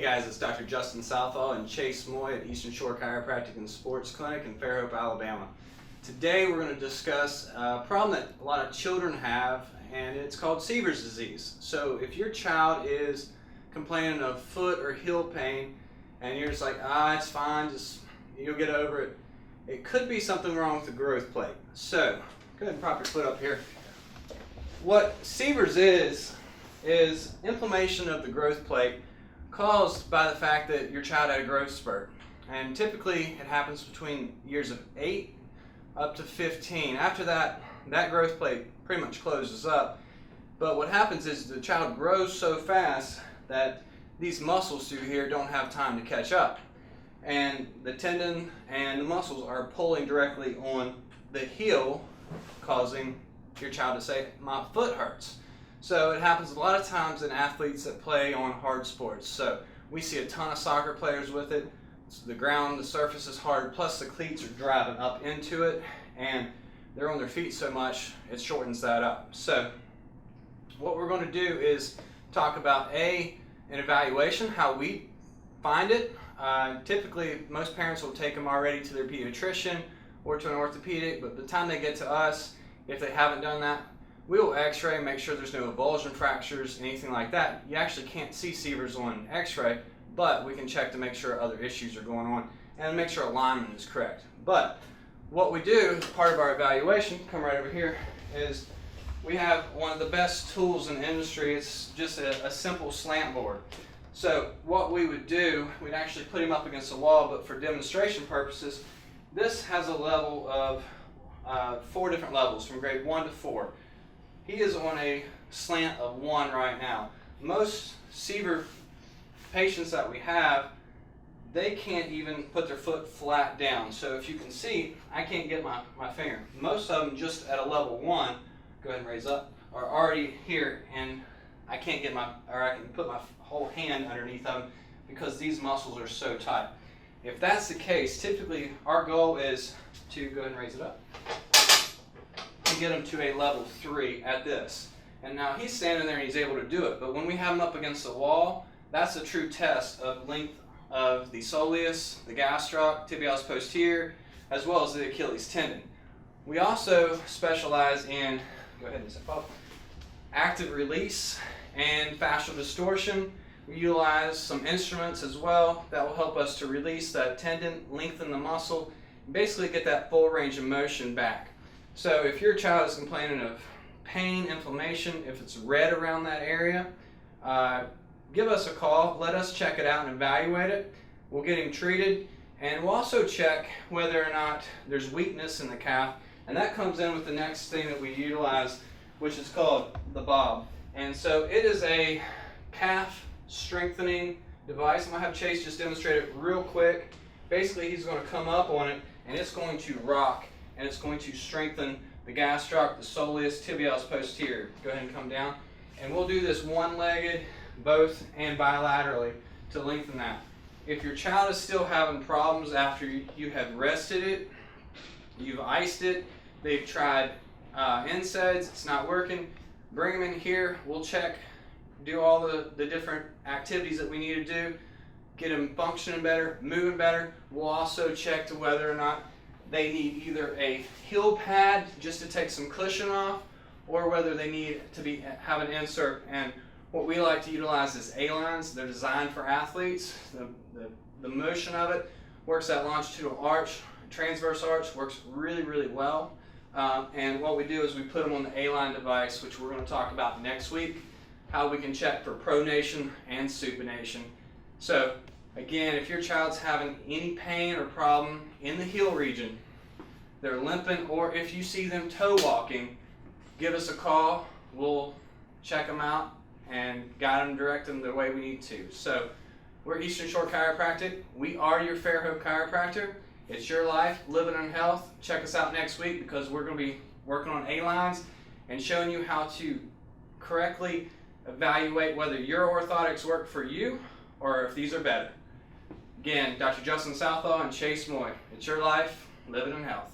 guys, it's Dr. Justin Southall and Chase Moy at Eastern Shore Chiropractic and Sports Clinic in Fairhope, Alabama. Today we're going to discuss a problem that a lot of children have, and it's called Sever's disease. So if your child is complaining of foot or heel pain and you're just like, it's fine, you'll get over it, it could be something wrong with the growth plate. So go ahead and prop your foot up here. What Sever's is inflammation of the growth plate caused by the fact that your child had a growth spurt. And typically it happens between years of 8 up to 15. After that, that growth plate pretty much closes up. But what happens is the child grows so fast that these muscles through here don't have time to catch up. And the tendon and the muscles are pulling directly on the heel, causing your child to say, my foot hurts. So it happens a lot of times in athletes that play on hard sports. So we see a ton of soccer players with it. So the surface is hard, plus the cleats are driving up into it, and they're on their feet so much, it shortens that up. So what we're going to do is talk about an evaluation, how we find it. Typically, most parents will take them already to their pediatrician or to an orthopedic, but by the time they get to us, if they haven't done that, we will x-ray, make sure there's no avulsion fractures, anything like that. You actually can't see Sever's on x-ray, but we can check to make sure other issues are going on and make sure alignment is correct. But what we do as part of our evaluation, come right over here, is we have one of the best tools in the industry. It's just a simple slant board. So what we would do, we'd actually put him up against the wall, but for demonstration purposes, this has a level of 4 different levels, from grade 1 to 4. He is on a slant of 1 right now. Most Sever patients that we have, they can't even put their foot flat down. So if you can see, I can't get my finger. Most of them just at a level 1, go ahead and raise up, are already here, and I can't get I can put my whole hand underneath them because these muscles are so tight. If that's the case, typically our goal is to go ahead and raise it up, to get him to a level 3 at this. And now he's standing there and he's able to do it, but when we have him up against the wall, that's a true test of length of the soleus, the gastroc, tibialis posterior, as well as the Achilles tendon. We also specialize in, go ahead and step up, active release and fascial distortion. We utilize some instruments as well that will help us to release that tendon, lengthen the muscle, and basically get that full range of motion back. So if your child is complaining of pain, inflammation, if it's red around that area, give us a call, let us check it out and evaluate it. We'll get him treated, and we'll also check whether or not there's weakness in the calf, and that comes in with the next thing that we utilize, which is called the bob. And so it is a calf strengthening device. I'm going to have Chase just demonstrate it real quick. Basically, he's going to come up on it, and it's going to rock, and it's going to strengthen the gastroc, the soleus, tibialis posterior. Go ahead and come down. And we'll do this one-legged, both, and bilaterally to lengthen that. If your child is still having problems after you have rested it, you've iced it, they've tried NSAIDs, it's not working, bring them in here, we'll check, do all the different activities that we need to do, get them functioning better, moving better. We'll also check to whether or not they need either a heel pad just to take some cushion off, or whether they need to have an insert. And what we like to utilize is A-lines. They're designed for athletes. The motion of it works that longitudinal arch, transverse arch works really, really well. And what we do is we put them on the A-line device, which we're going to talk about next week, how we can check for pronation and supination. So again, if your child's having any pain or problem in the heel region, they're limping, or if you see them toe walking, give us a call. We'll check them out and guide them, direct them the way we need to. So we're Eastern Shore Chiropractic. We are your Fairhope chiropractor. It's your life, living in health. Check us out next week because we're going to be working on A-lines and showing you how to correctly evaluate whether your orthotics work for you or if these are better. Again, Dr. Justin Southall and Chase Moy. It's your life, living in health.